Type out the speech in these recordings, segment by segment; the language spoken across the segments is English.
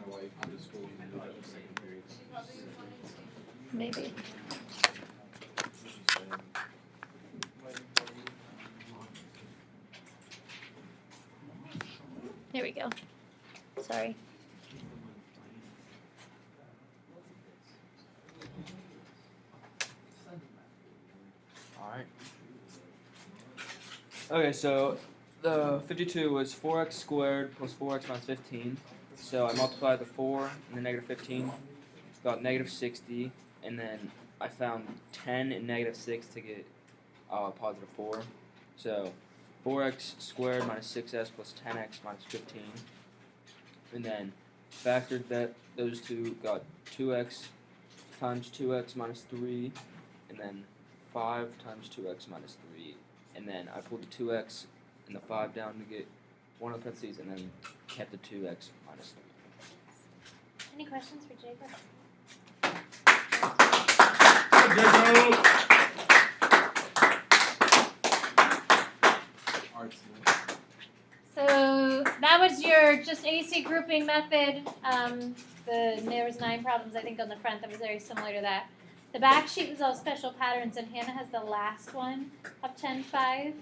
my wife to school and do that in second periods. Maybe. There we go. Sorry. Alright. Okay, so the 52 was 4x squared plus 4x minus 15. So I multiplied the 4 and the negative 15. Got negative 60. And then I found 10 and negative 6 to get positive 4. So 4x squared minus 6s plus 10x minus 15. And then factored those two, got 2x times 2x minus 3. And then 5 times 2x minus 3. And then I pulled the 2x and the 5 down to get one of the parentheses, and then kept the 2x minus 3. Any questions for Jacob? So that was your just AC grouping method. There was 9 problems I think on the front that was very similar to that. The back sheet was all special patterns, and Hannah has the last one of 10-5.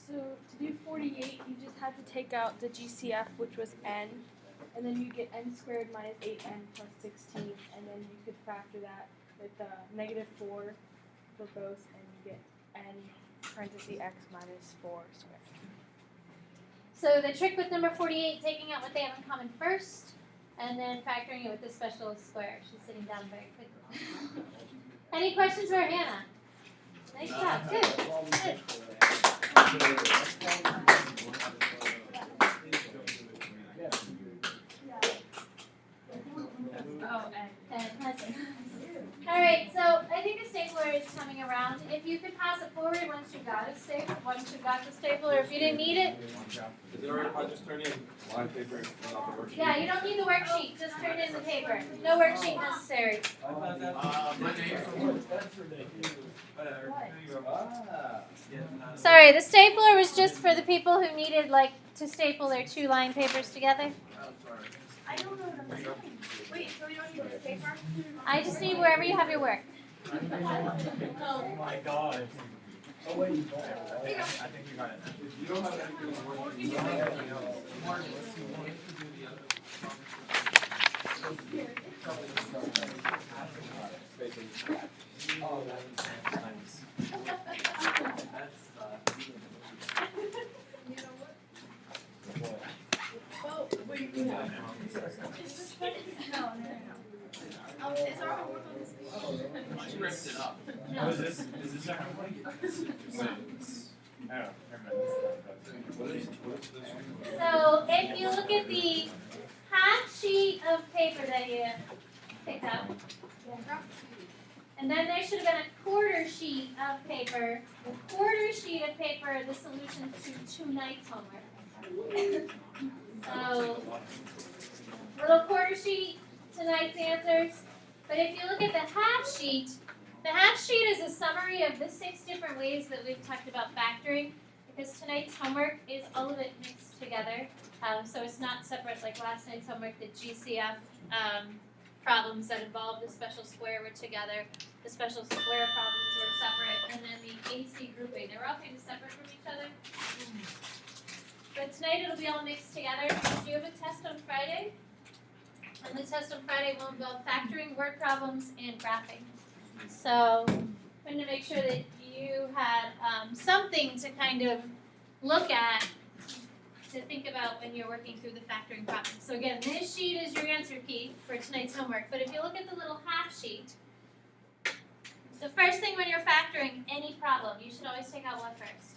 So to do 48, you just had to take out the GCF, which was n, and then you get n squared minus 8n plus 16, and then you could factor that with negative 4 for both, and you get n parenthesis x minus 4 squared. So the trick with number 48, taking out what they have in common first, and then factoring it with the special square. She's sitting down very quickly. Any questions for Hannah? Nice job. Good. Good. All right, so I think the stapler is coming around. If you could pass it forward once you got a stapler, once you got the stapler, if you didn't need it. Is it alright if I just turn in line paper and fill out the worksheet? Yeah, you don't need the worksheet. Just turn in the paper. No worksheet necessary. My name. Sorry, the stapler was just for the people who needed to staple their 2 line papers together. I don't know what I'm saying. Wait, so you don't need this paper? I just need wherever you have your work. Oh my god. Oh wait, I think you got it. If you don't have anything to work, you don't have anything else. Martin, let's see. What if you do the other? Oh, that's nice. That's Oh, wait, no. Is this what is no. Is our homework on this page? She ripped it up. No. Is this second one? Oh, never mind. So if you look at the half sheet of paper that you picked up, and then there should have been a quarter sheet of paper. The quarter sheet of paper, the solution to tonight's homework. So, little quarter sheet, tonight's answers. But if you look at the half sheet is a summary of the 6 different ways that we've talked about factoring, because tonight's homework is all of it mixed together. So it's not separate like last night's homework. The GCF problems that involved the special square were together. The special square problems were separate. And then the AC grouping, they were all kind of separate from each other. But tonight it'll be all mixed together. You have a test on Friday. And the test on Friday will involve factoring, word problems, and graphing. So I'm going to make sure that you had something to kind of look at to think about when you're working through the factoring problem. So again, this sheet is your answer key for tonight's homework. But if you look at the little half sheet, the first thing when you're factoring any problem, you should always take out what first?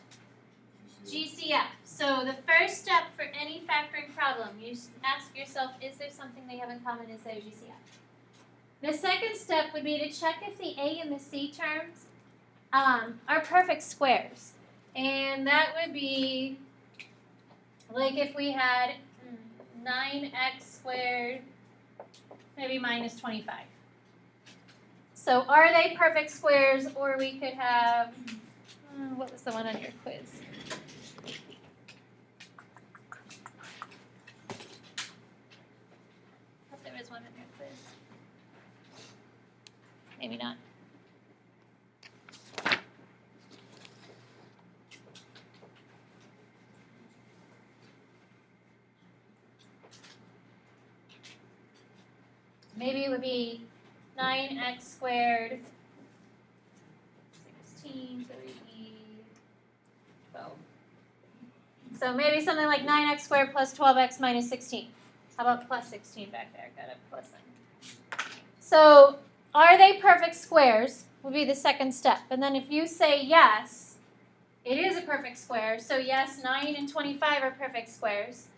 GCF. So the first step for any factoring problem, you ask yourself, is there something they have in common? Is there GCF? The second step would be to check if the A and the C terms are perfect squares. And that would be like if we had 9x squared, maybe minus 25. So are they perfect squares, or we could have What was the one on your quiz? I thought there was one on your quiz. Maybe not. Maybe it would be 9x squared, 16, 3, 12. So maybe something like 9x squared plus 12x minus 16. How about plus 16 back there? Got a plus sign. So are they perfect squares would be the second step. And then if you say yes, it is a perfect square. So yes, 9 and 25 are perfect squares.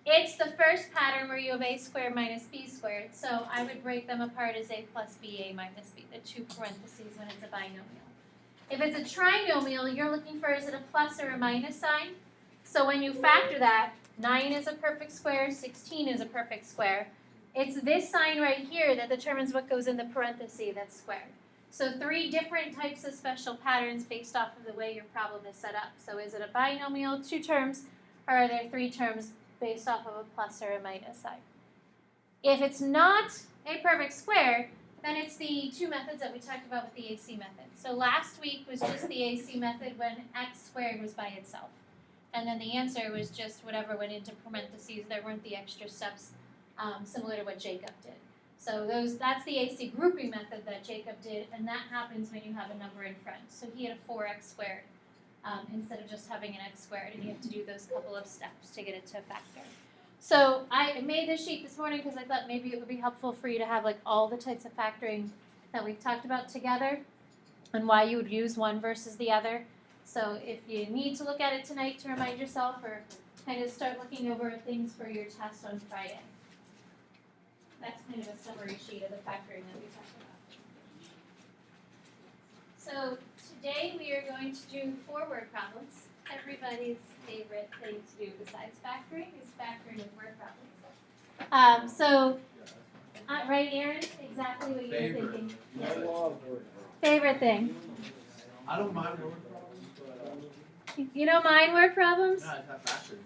It's the first pattern where you have a squared minus b squared, so I would break them apart as a plus ba minus b, the two parentheses when it's a binomial. If it's a trinomial, you're looking for is it a plus or a minus sign? So when you factor that, 9 is a perfect square, 16 is a perfect square. It's this sign right here that determines what goes in the parenthesis that's squared. So 3 different types of special patterns based off of the way your problem is set up. So is it a binomial, 2 terms, or are there 3 terms based off of a plus or a minus sign? If it's not a perfect square, then it's the 2 methods that we talked about with the AC method. So last week was just the AC method when x squared was by itself. And then the answer was just whatever went into parentheses. There weren't the extra steps similar to what Jacob did. So that's the AC grouping method that Jacob did, and that happens when you have a number in front. So he had a 4x squared. Instead of just having an x squared, and you have to do those couple of steps to get it to factor. So I made this sheet this morning because I thought maybe it would be helpful for you to have like all the types of factoring that we've talked about together and why you would use one versus the other. So if you need to look at it tonight to remind yourself or kind of start looking over things for your test on Friday. That's kind of a summary sheet of the factoring that we talked about. So today we are going to do 4 word problems. Everybody's favorite thing to do besides factoring is factoring with word problems. Right, Aaron? Exactly what you were thinking. Yeah. Favorite thing. I don't mind word problems. You don't mind word problems? No, it's not factoring.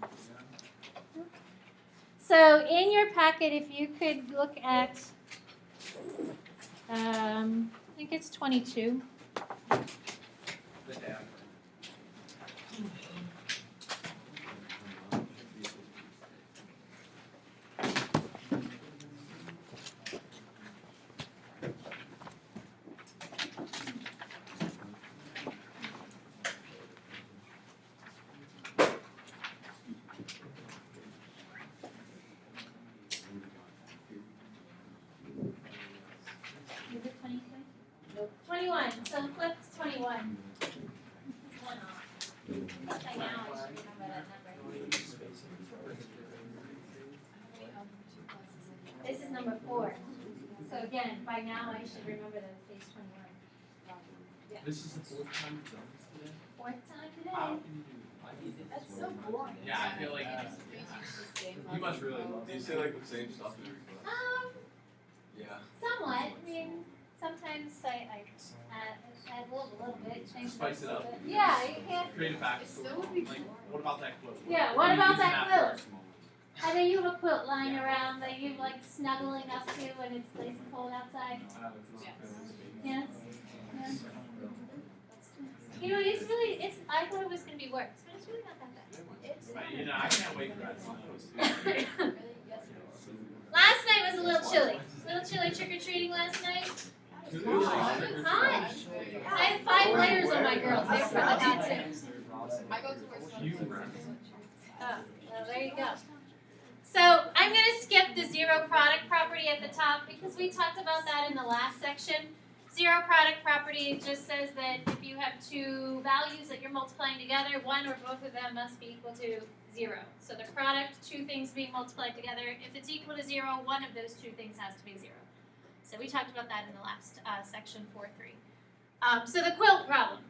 So in your packet, if you could look at, I think it's 22. Is it 22? Nope. 21. So flip to 21. One off. By now I should remember that number. This is number 4. So again, by now I should remember that it's page 21. Yeah. This is the 4th time you've done this today? 4th time How today. can you do it? That's so boring. Yeah, I feel like you must really love Do you say like the same stuff in every class? Yeah. Somewhat. I mean, sometimes I add a little bit, change Spice it a little up. bit. Yeah, you can't. Create a backstory. Like, what about that quote? Yeah, what about that Using quilt? first moment. I mean, you have a quilt lying around that you like snuggling up to when it's nice and cold outside. Yes. Yeah. You know, I thought it was going to be worse, but it's really not that bad. You know, I can't wait for that snow. Last night was a little chilly. A little chilly trick-or-treating last night. It was hot. I had 5 layers on my girls. They were probably hot too. I go to work. Oh, well, there you go. So I'm going to skip the zero product property at the top because we talked about that in the last section. Zero product property just says that if you have 2 values that you're multiplying together, one or both of them must be equal to 0. So the product, 2 things being multiplied together, if it's equal to 0, one of those 2 things has to be 0. So we talked about that in the last section 4.3. So the quilt problem,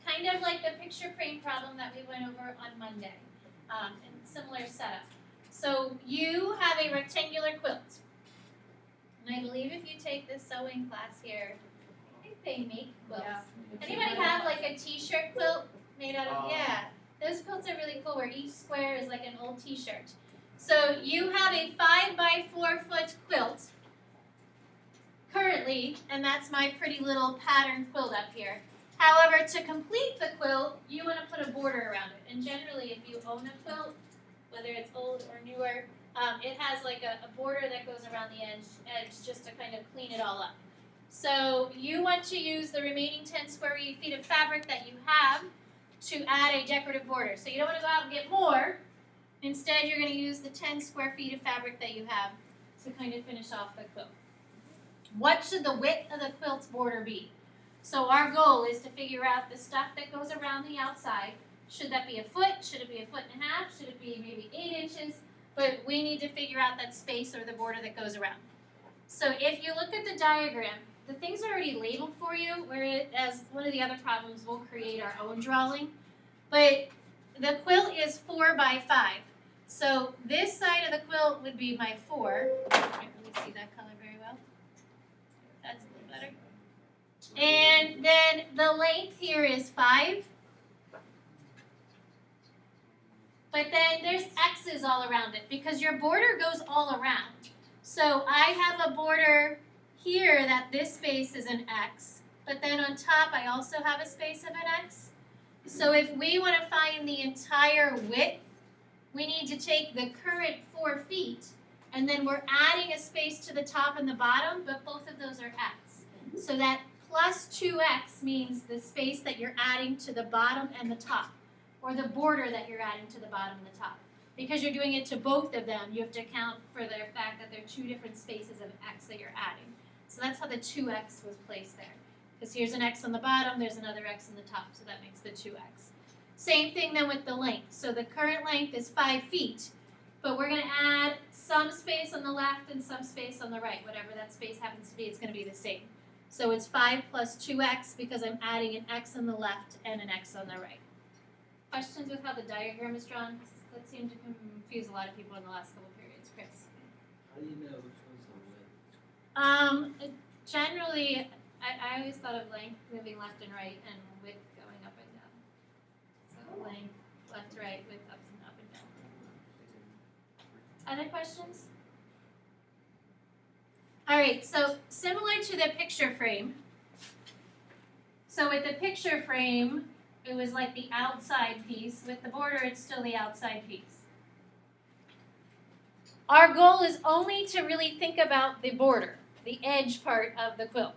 kind of like the picture frame problem that we went over on Monday, and similar setup. So you have a rectangular quilt. And I believe if you take this sewing class here, I think they make quilts. Yeah. Anybody have like a t-shirt quilt made out of, yeah. Those quilts are really cool where each square is like an old t-shirt. So you have a 5 by 4 foot quilt currently, and that's my pretty little pattern quilt up here. However, to complete the quilt, you want to put a border around it. And generally, if you own a quilt, whether it's old or newer, it has like a border that goes around the edge just to kind of clean it all up. So you want to use the remaining 10 square feet of fabric that you have to add a decorative border. So you don't want to go out and get more. Instead, you're going to use the 10 square feet of fabric that you have to kind of finish off the quilt. What should the width of the quilt's border be? So our goal is to figure out the stuff that goes around the outside. Should that be a foot? Should it be a foot and a half? Should it be maybe 8 inches? But we need to figure out that space or the border that goes around. So if you look at the diagram, the things are already labeled for you, whereas one of the other problems, we'll create our own drawing. But the quilt is 4 by 5. So this side of the quilt would be my 4. Can't really see that color very well. That's a little better. And then the length here is 5. But then there's X's all around it because your border goes all around. So I have a border here that this space is an X, but then on top I also have a space of an X. So if we want to find the entire width, we need to take the current 4 feet, and then we're adding a space to the top and the bottom, but both of those are X. So that plus 2X means the space that you're adding to the bottom and the top, or the border that you're adding to the bottom and the top. Because you're doing it to both of them, you have to account for the fact that there are 2 different spaces of X that you're adding. So that's how the 2X was placed there. Because here's an X on the bottom, there's another X on the top, so that makes the 2X. Same thing then with the length. So the current length is 5 feet, but we're going to add some space on the left and some space on the right. Whatever that space happens to be, it's going to be the same. So it's 5 plus 2X because I'm adding an X on the left and an X on the right. Questions with how the diagram is drawn? That seemed to confuse a lot of people in the last couple periods. Chris? How do you know which one's the width? Generally, I always thought of length moving left and right and width going up and down. So length, left, right, width, up and down. Other questions? All right, so similar to the picture frame. So with the picture frame, it was like the outside piece. With the border, it's still the outside piece. Our goal is only to really think about the border, the edge part of the quilt.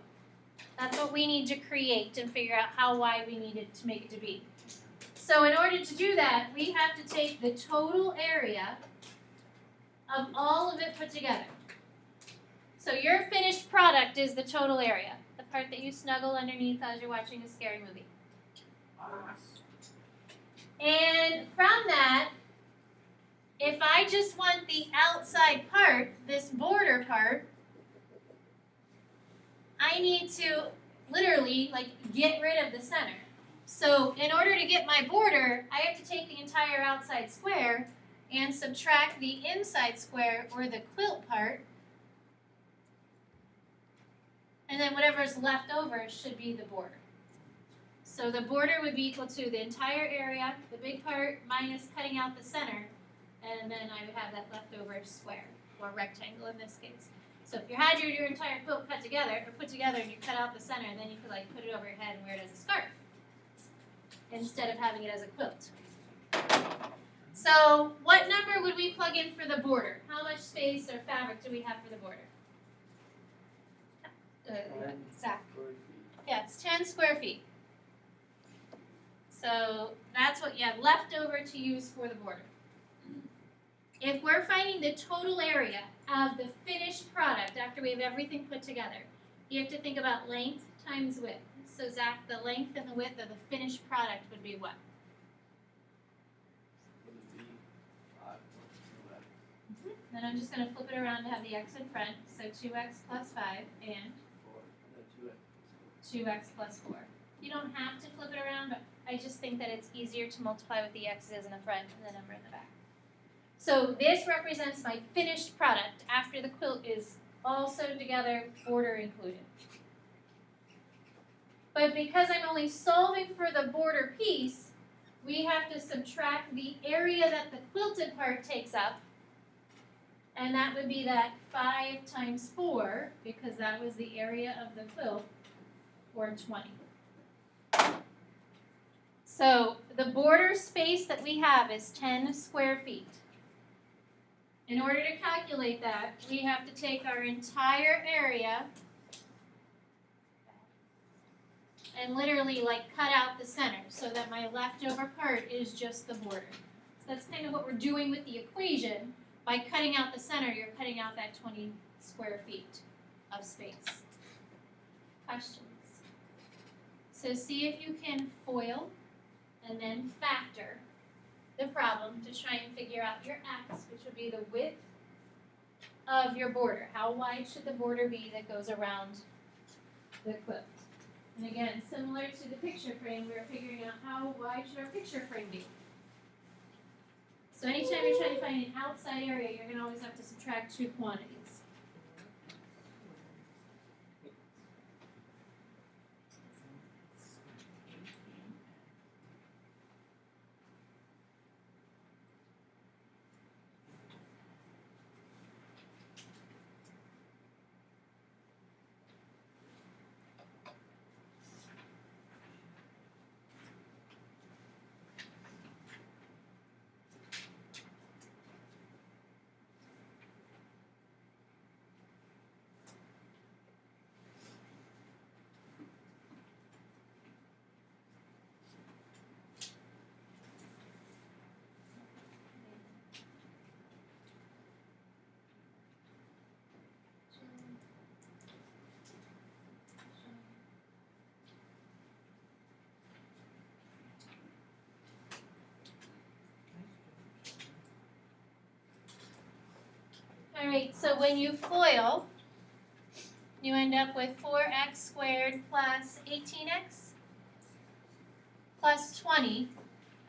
That's what we need to create and figure out how wide we need it to make it to be. So in order to do that, we have to take the total area of all of it put together. So your finished product is the total area, the part that you snuggle underneath as you're watching a scary movie. And from that, if I just want the outside part, this border part, I need to literally get rid of the center. So in order to get my border, I have to take the entire outside square and subtract the inside square, or the quilt part, and then whatever's left over should be the border. So the border would be equal to the entire area, the big part, minus cutting out the center, and then I would have that leftover square, or rectangle in this case. So if you had your entire quilt cut together, or put together, and you cut out the center, then you could put it over your head and wear it as a scarf, instead of having it as a quilt. So what number would we plug in for the border? How much space or fabric do we have for the border? Zach. Yeah, it's 10 square feet. So that's what you have left over to use for the border. If we're finding the total area of the finished product after we have everything put together, you have to think about length times width. So Zach, the length and the width of the finished product would be what? Would it be 5 plus 2x? Then I'm just going to flip it around to have the x in front. So 2x plus 5 and 4, no, 2x. 2x plus 4. You don't have to flip it around, but I just think that it's easier to multiply with the x's in the front and the number in the back. So this represents my finished product after the quilt is all sewed together, border included. But because I'm only solving for the border piece, we have to subtract the area that the quilted part takes up. And that would be that 5 times 4, because that was the area of the quilt, or 20. So the border space that we have is 10 square feet. In order to calculate that, we have to take our entire area and literally like cut out the center so that my leftover part is just the border. So that's kind of what we're doing with the equation. By cutting out the center, you're cutting out that 20 square feet of space. Questions? So see if you can FOIL and then factor the problem to try and figure out your x, which would be the width of your border. How wide should the border be that goes around the quilt? And again, similar to the picture frame, we were figuring out how wide should our picture frame be. So anytime you're trying to find an outside area, you're going to always have to subtract two quantities. All right, so when you FOIL, you end up with 4x squared plus 18x plus 20.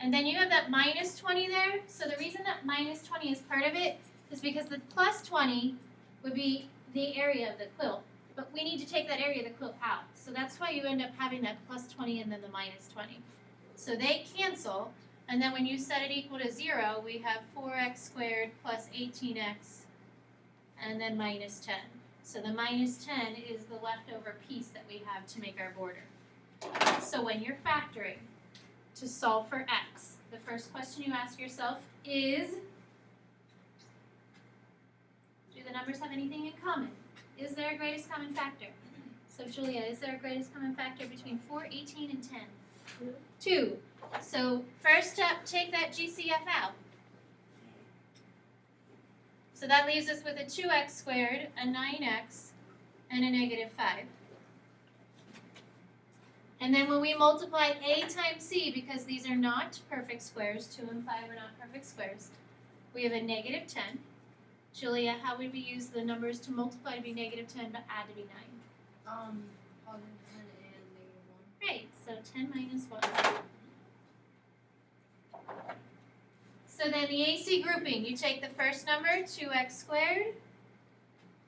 And then you have that minus 20 there. So the reason that minus 20 is part of it is because the plus 20 would be the area of the quilt. But we need to take that area of the quilt out. So that's why you end up having that plus 20 and then the minus 20. So they cancel. And then when you set it equal to 0, we have 4x squared plus 18x and then minus 10. So the minus 10 is the leftover piece that we have to make our border. So when you're factoring to solve for x, the first question you ask yourself is, do the numbers have anything in common? Is there a greatest common factor? So Julia, is there a greatest common factor between 4, 18, and 10? 2. So first step, take that GCF out. So that leaves us with a 2x squared, a 9x, and a negative 5. And then when we multiply a times c, because these are not perfect squares, 2 and 5 are not perfect squares, we have a negative 10. Julia, how would we use the numbers to multiply to be negative 10 but add to be 9? Positive 10 and negative 1. Right, so 10 minus 1. So then the AC grouping, you take the first number, 2x squared,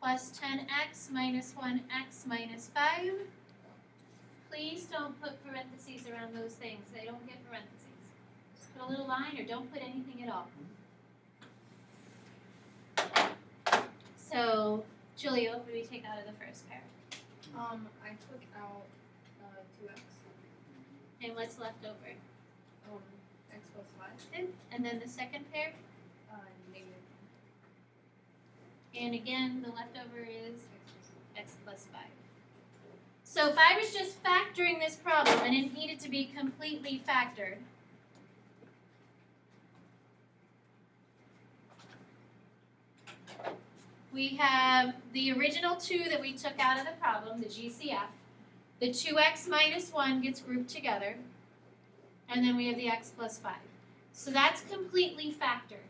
plus 10x minus 1x minus 5. Please don't put parentheses around those things. They don't get parentheses. Just put a little line or don't put anything at all. So, Julia, what would we take out of the first pair? I took out 2x. And what's left over? X plus 5. Okay. And then the second pair? Negative And again, the leftover is x plus x plus 5. So if I was just factoring this problem and it needed to be completely factored, we have the original 2 that we took out of the problem, the GCF. The 2x minus 1 gets grouped together. And then we have the x plus 5. So that's completely factored.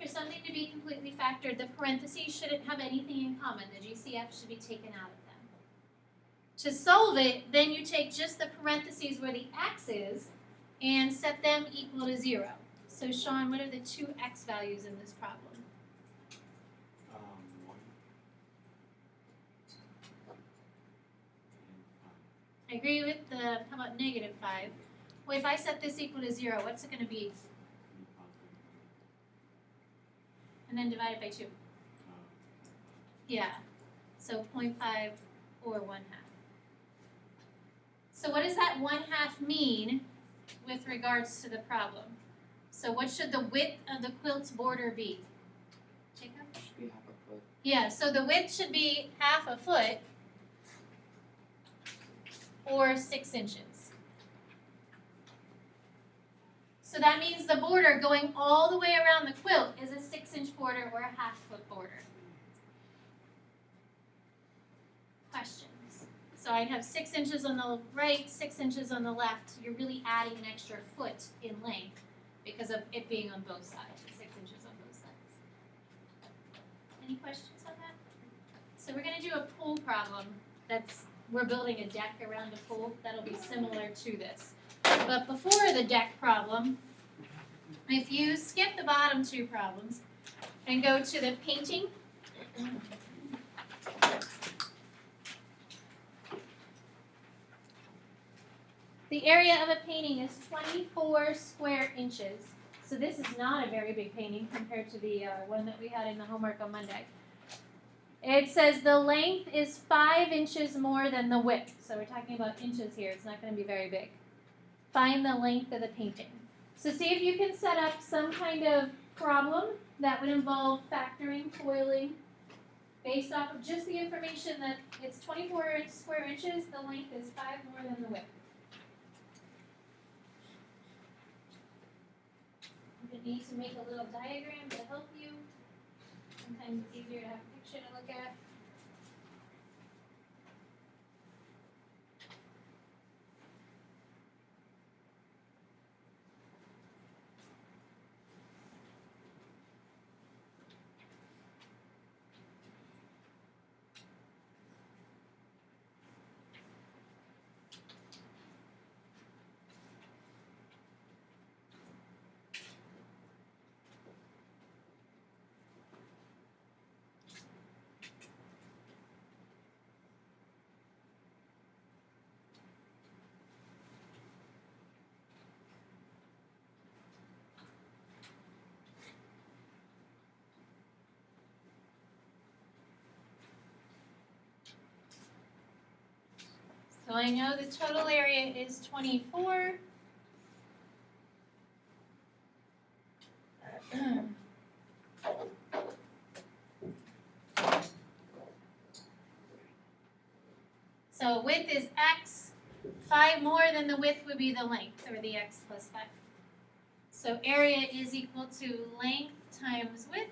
For something to be completely factored, the parentheses shouldn't have anything in common. The GCF should be taken out of them. To solve it, then you take just the parentheses where the x is and set them equal to 0. So Sean, what are the two x values in this problem? 1 and 5. I agree with how about negative 5? Well, if I set this equal to 0, what's it going to be? And then divide it by 2. Yeah, so 0.5 or 1/2. So what does that 1/2 mean with regards to the problem? So what should the width of the quilt's border be? Jacob? Should be 1/2 foot. Yeah, so the width should be 1/2 foot or 6 inches. So that means the border going all the way around the quilt is a 6-inch border or a 1/2 foot border. Questions? So I'd have 6 inches on the right, 6 inches on the left. You're really adding an extra foot in length because of it being on both sides, 6 inches on both sides. Any questions on that? So we're going to do a pool problem. We're building a deck around a pool that'll be similar to this. But before the deck problem, if you skip the bottom 2 problems and go to the painting, the area of a painting is 24 square inches. So this is not a very big painting compared to the one that we had in the homework on Monday. It says the length is 5 inches more than the width. So we're talking about inches here. It's not going to be very big. Find the length of the painting. So see if you can set up some kind of problem that would involve factoring, foiling, based off of just the information that it's 24 square inches, the length is 5 more than the width. You need to make a little diagram to help you. Sometimes it's easier to have a picture to look at. So I know the total area is 24. So width is x. 5 more than the width would be the length, or the x plus 5. So area is equal to length times width.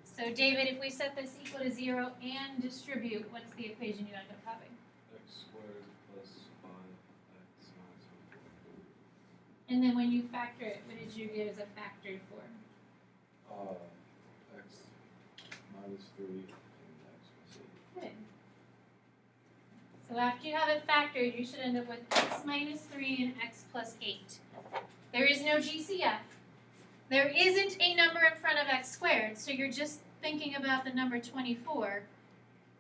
So David, if we set this equal to 0 and distribute, what's the equation you end up having? X squared plus 5x minus 1. And then when you factor it, what did you get as a factored form? X minus 3 and x plus 8. Good. So after you have it factored, you should end up with x minus 3 and x plus 8. There is no GCF. There isn't a number in front of x squared, so you're just thinking about the number 24,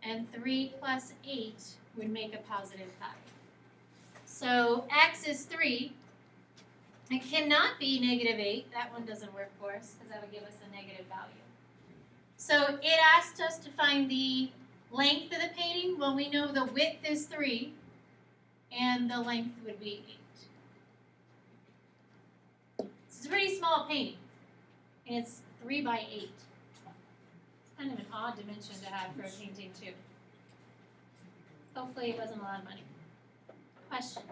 and 3 plus 8 would make a positive 5. So x is 3. It cannot be negative 8. That one doesn't work for us because that would give us a negative value. So it asked us to find the length of the painting. Well, we know the width is 3, and the length would be 8. It's a pretty small painting, and it's 3 by 8. It's kind of an odd dimension to have for a painting, too. Hopefully it wasn't a lot of money. Questions?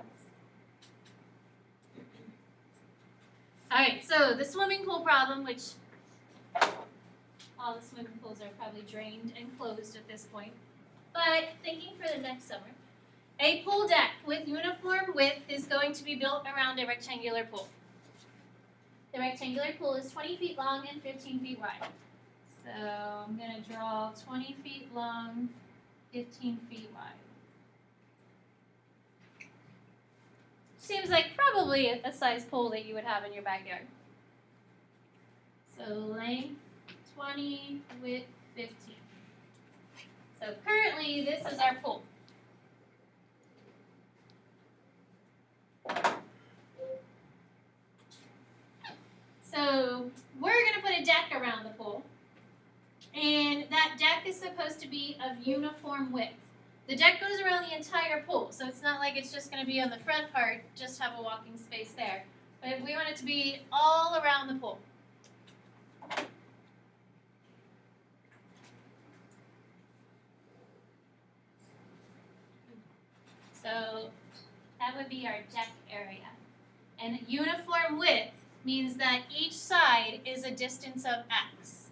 All right, so the swimming pool problem, which all the swimming pools are probably drained and closed at this point. But thinking for the next summer, a pool deck with uniform width is going to be built around a rectangular pool. The rectangular pool is 20 feet long and 15 feet wide. So I'm going to draw 20 feet long, 15 feet wide. Seems like probably a size pool that you would have in your backyard. So length 20, width 15. So currently this is our pool. deck is supposed to be of uniform width. The deck goes around the entire pool, so it's not like it's just going to be on the front part, just have a walking space there. But we want it to be all around the pool. So that would be our deck area. And uniform width means that each side is a distance of x.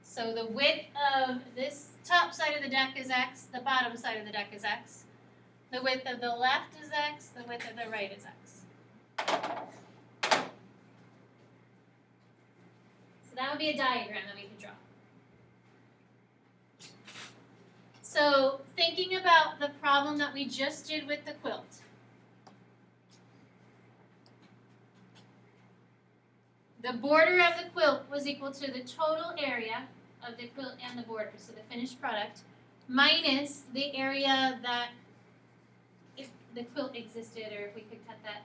So the width of this top side of the deck is x, the bottom side of the deck is x. The width of the left is x, the width of the right is x. So that would be a diagram that we could draw. So thinking about the problem that we just did with the quilt. The border of the quilt was equal to the total area of the quilt and the border, so the finished product, minus the area that if the quilt existed, or if we could cut that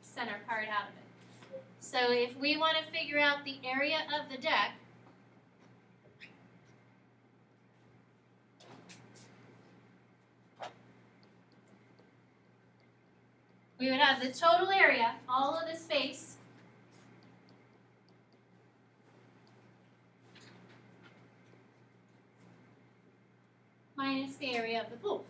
center part out of it. So if we want to figure out the area of the deck, we would have the total area, all of the space, minus the area of the pool.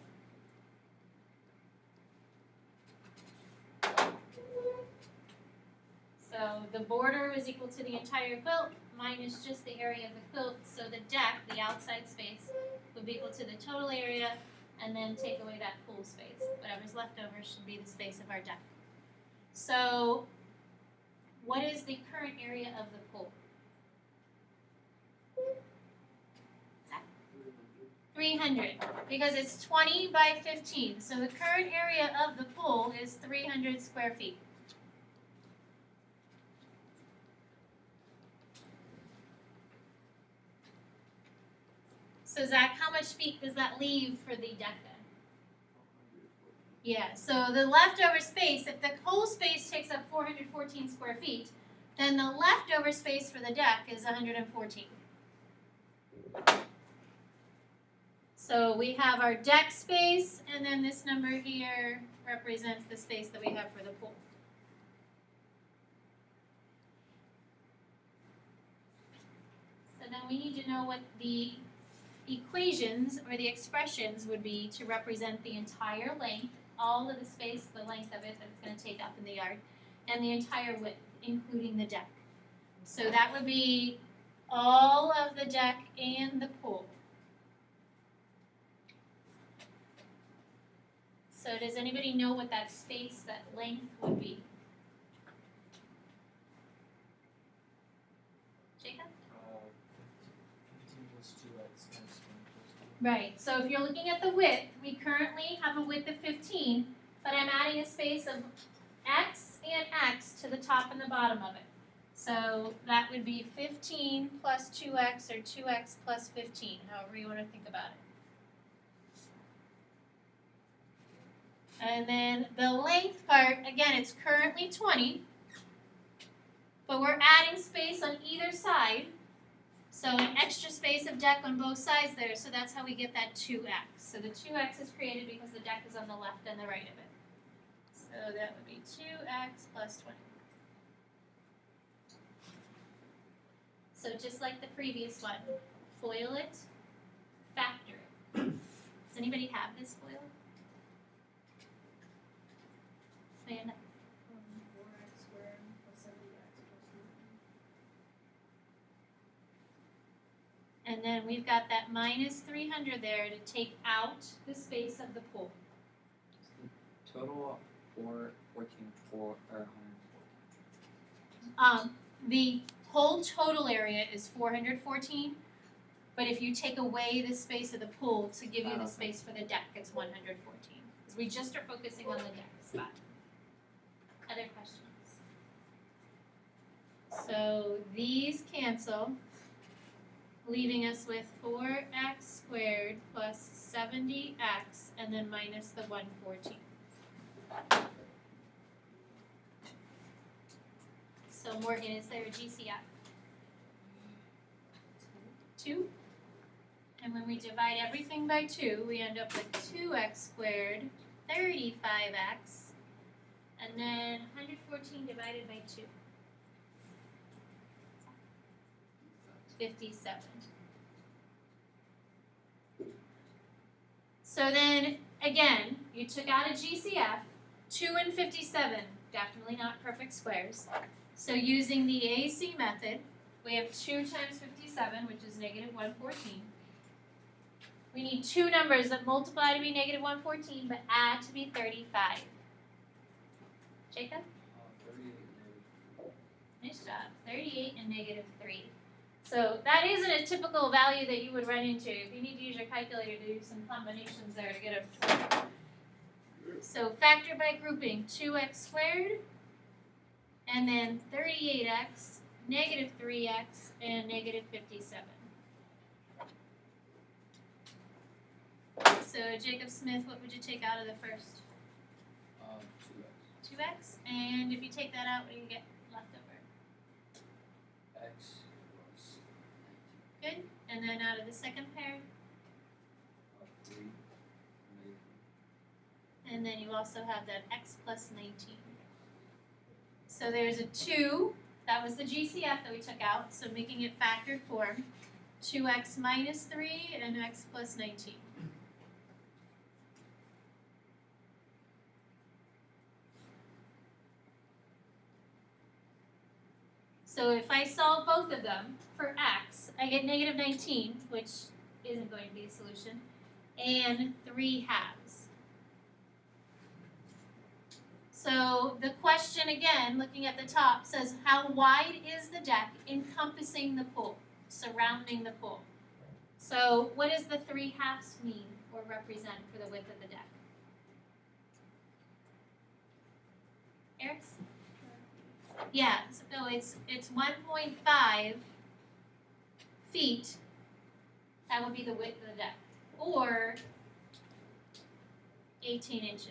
So the border is equal to the entire quilt minus just the area of the quilt. So the deck, the outside space, would be equal to the total area, and then take away that pool space. Whatever's left over should be the space of our deck. So what is the current area of the pool? 300, because it's 20 by 15. So the current area of the pool is 300 square feet. So Zach, how much feet does that leave for the deck then? Yeah, so the leftover space, if the whole space takes up 414 square feet, then the leftover space for the deck is 114. So we have our deck space, and then this number here represents the space that we have for the pool. So then we need to know what the equations or the expressions would be to represent the entire length, all of the space, the length of it that it's going to take up in the yard, and the entire width, including the deck. So that would be all of the deck and the pool. So does anybody know what that space, that length would be? Jacob? 15 plus 2x times 20 plus 2. Right, so if you're looking at the width, we currently have a width of 15, but I'm adding a space of x and x to the top and the bottom of it. So that would be 15 plus 2x, or 2x plus 15, however you want to think about it. And then the length part, again, it's currently 20, but we're adding space on either side. So an extra space of deck on both sides there, so that's how we get that 2x. So the 2x is created because the deck is on the left and the right of it. So that would be 2x plus 20. So just like the previous one, FOIL it, factor it. Does anybody have this FOIL? Amanda? 4x squared plus 70x plus 1. And then we've got that minus 300 there to take out the space of the pool. Total 414 or 114. The whole total area is 414, but if you take away the space of the pool to give you the space for the deck, it's 114. Because we just are focusing on the deck spot. Other questions? So these cancel, leaving us with 4x squared plus 70x, and then minus the 114. So Morgan, is there a GCF? 2? And when we divide everything by 2, we end up with 2x squared, 35x, and then 114 divided by 2. 57. So then, again, you took out a GCF. 2 and 57, definitely not perfect squares. So using the AC method, we have 2 times 57, which is negative 114. We need two numbers that multiply to be negative 114, but add to be 35. Jacob? 38 Nice job. 38 and negative 3. So that isn't a typical value that you would run into. If you need to use your calculator to do some combinations there to get a... So factor by grouping, 2x squared, and then 38x, negative 3x, and negative 57. So Jacob Smith, what would you take out of the first? 2x. 2x? And if you take that out, what do you get left over? X plus Good. And then out of the second pair, 3. and then you also have that x plus 19. So there's a 2, that was the GCF that we took out, so making it factored form, 2x minus 3 and x plus 19. So if I solve both of them for x, I get negative 19, which isn't going to be a solution, and 3 halves. So the question again, looking at the top, says how wide is the deck encompassing the pool, surrounding the pool? So what does the 3 halves mean or represent for the width of the deck? Eric? Yeah, so no, it's 1.5 feet. That would be the width of the deck, or 18 inches.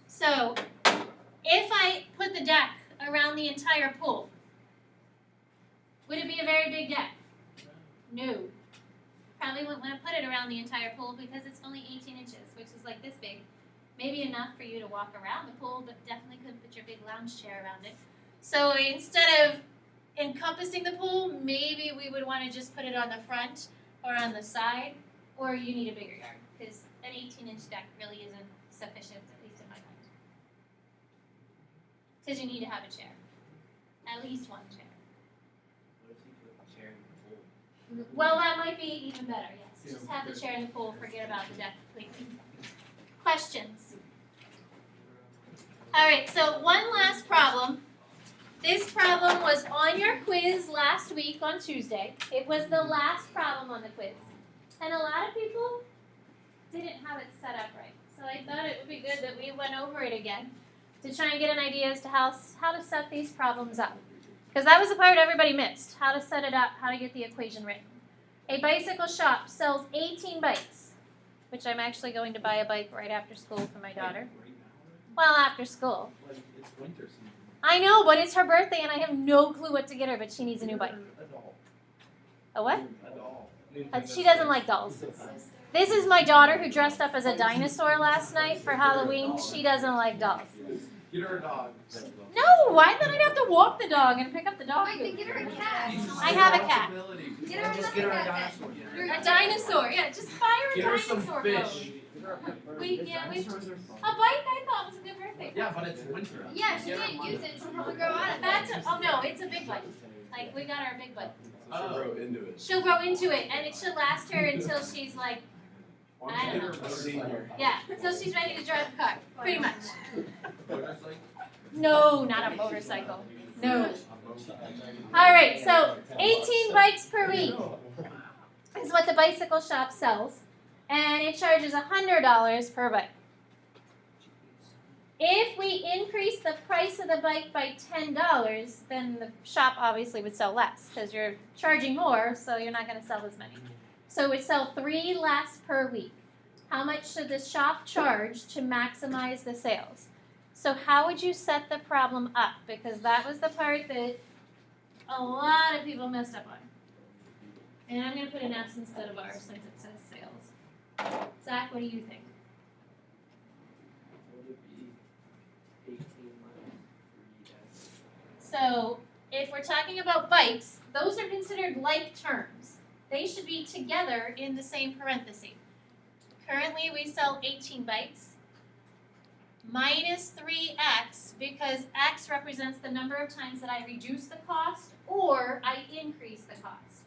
So if I put the deck around the entire pool, would it be a very big deck? No. Probably wouldn't want to put it around the entire pool because it's only 18 inches, which is like this big. Maybe enough for you to walk around the pool, but definitely couldn't put your big lounge chair around it. So instead of encompassing the pool, maybe we would want to just put it on the front or on the side, or you need a bigger yard because an 18-inch deck really isn't sufficient, at least in my mind. Because you need to have a chair, at least one chair. What if you put a chair in the pool? Well, that might be even better, yes. Just have the chair in the pool, forget about the deck completely. Questions? All right, so one last problem. This problem was on your quiz last week on Tuesday. It was the last problem on the quiz. And a lot of people didn't have it set up right. So I thought it would be good that we went over it again to try and get an idea as to how to set these problems up. Because that was the part everybody missed, how to set it up, how to get the equation written. A bicycle shop sells 18 bikes, which I'm actually going to buy a bike right after school for my daughter. Well, after school. Like, it's winter season. I know, but it's her birthday and I have no clue what to get her, but she needs a new bike. A doll. A what? A doll. She doesn't like dolls. This is my daughter who dressed up as a dinosaur last night for Halloween. She doesn't like dolls. Get her a dog. No, why? Then I'd have to walk the dog and pick up the dog Wait, then food. get her a cat. I have a cat. Get her Just another get her a cat dinosaur. then. A dinosaur, yeah, just buy her a Get her some dinosaur fish. phone. We- Dinosaurs are fun. A bike I thought was a good birthday. Yeah, but it's winter. Yeah, she didn't use it. She'll probably grow out of it. That's oh no, it's a big bike. Like we got her a big bike. She'll grow into it. She'll grow into it, and it should last her until she's like, I don't know. A senior. Yeah, until she's ready to drive a car, pretty much. Motorcycle? No, not a motorcycle. No. All right, so 18 bikes per week is what the bicycle shop sells, and it charges $100 per bike. If we increase the price of the bike by $10, then the shop obviously would sell less because you're charging more, so you're not going to sell as many. So it would sell 3 less per week. How much should the shop charge to maximize the sales? So how would you set the problem up? Because that was the part that a lot of people messed up on. And I'm gonna put an S instead of R since it says sales. Zach, what do you think? Would it be 18 minus 3x? So, if we're talking about bikes, those are considered like terms. They should be together in the same parenthesis. Currently, we sell 18 bikes. Minus 3x, because x represents the number of times that I reduce the cost or I increase the cost.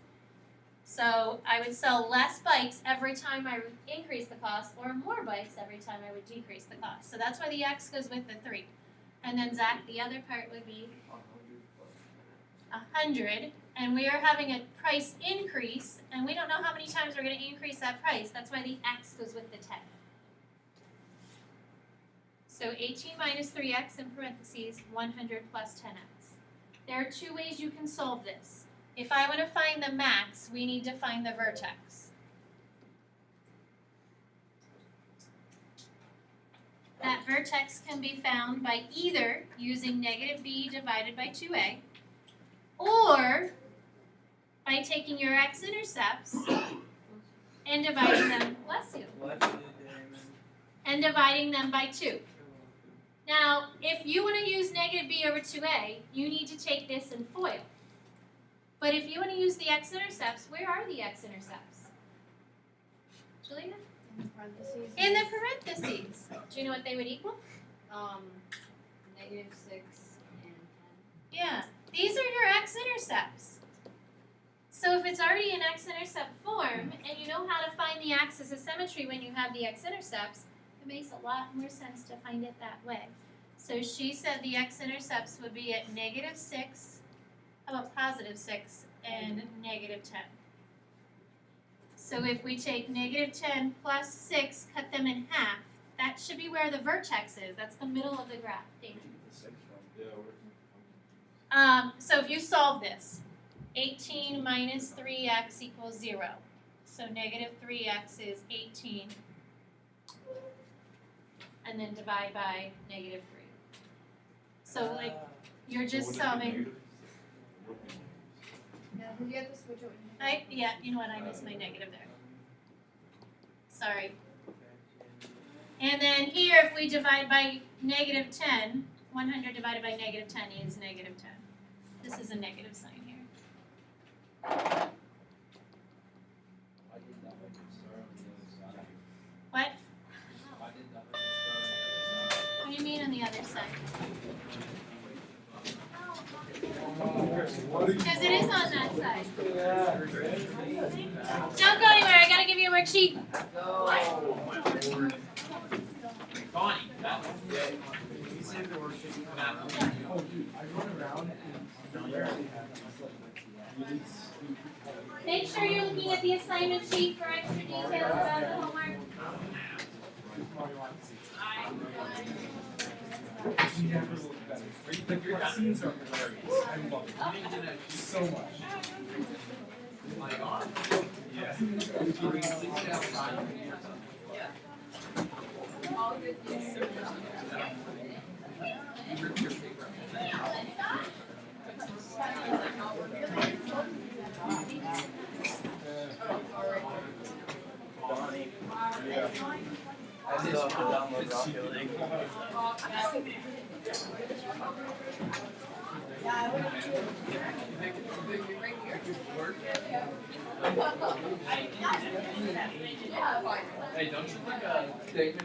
So I would sell less bikes every time I increase the cost, or more bikes every time I would decrease the cost. So that's why the x goes with the 3. And then Zach, the other part would be 100, and we are having a price increase, and we don't know how many times we're going to increase that price. That's why the x goes with the 10. So 18 minus 3x in parentheses, 100 plus 10x. There are two ways you can solve this. If I want to find the max, we need to find the vertex. That vertex can be found by either using negative b divided by 2a, or by taking your x-intercepts and dividing them, bless you, and dividing them by 2. Now, if you want to use negative b over 2a, you need to take this and FOIL. But if you want to use the x-intercepts, where are the x-intercepts? Julia? In the parentheses. In the parentheses. Do you know what they would equal? -6 and 10. Yeah, these are your x-intercepts. So if it's already in x-intercept form, and you know how to find the axis of symmetry when you have the x-intercepts, it makes a lot more sense to find it that way. So she said the x-intercepts would be at -6, how about +6, and -10. So if we take -10 plus 6, cut them in half, that should be where the vertex is. That's the middle of the graph. Danger. So if you solve this, 18 minus 3x equals 0. So -3x is 18. And then divide by -3. So like, you're just solving, Yeah, because you have to switch it when yeah, you know what, I missed my negative there. Sorry. And then here, if we divide by -10, 100 divided by -10 is -10. This is a negative sign here. What? What do you mean on the other side? Because it is on that side. Don't go anywhere, I gotta give you a worksheet. Bonnie, that's it. You said the worksheet. Oh, dude, I run around and Make sure you're looking at the assignment sheet for extra details about the homework. You never look better. Like, your scenes are hilarious. I love it. So much. My arm. Yeah. I still have to download Rocket League. Hey, don't you think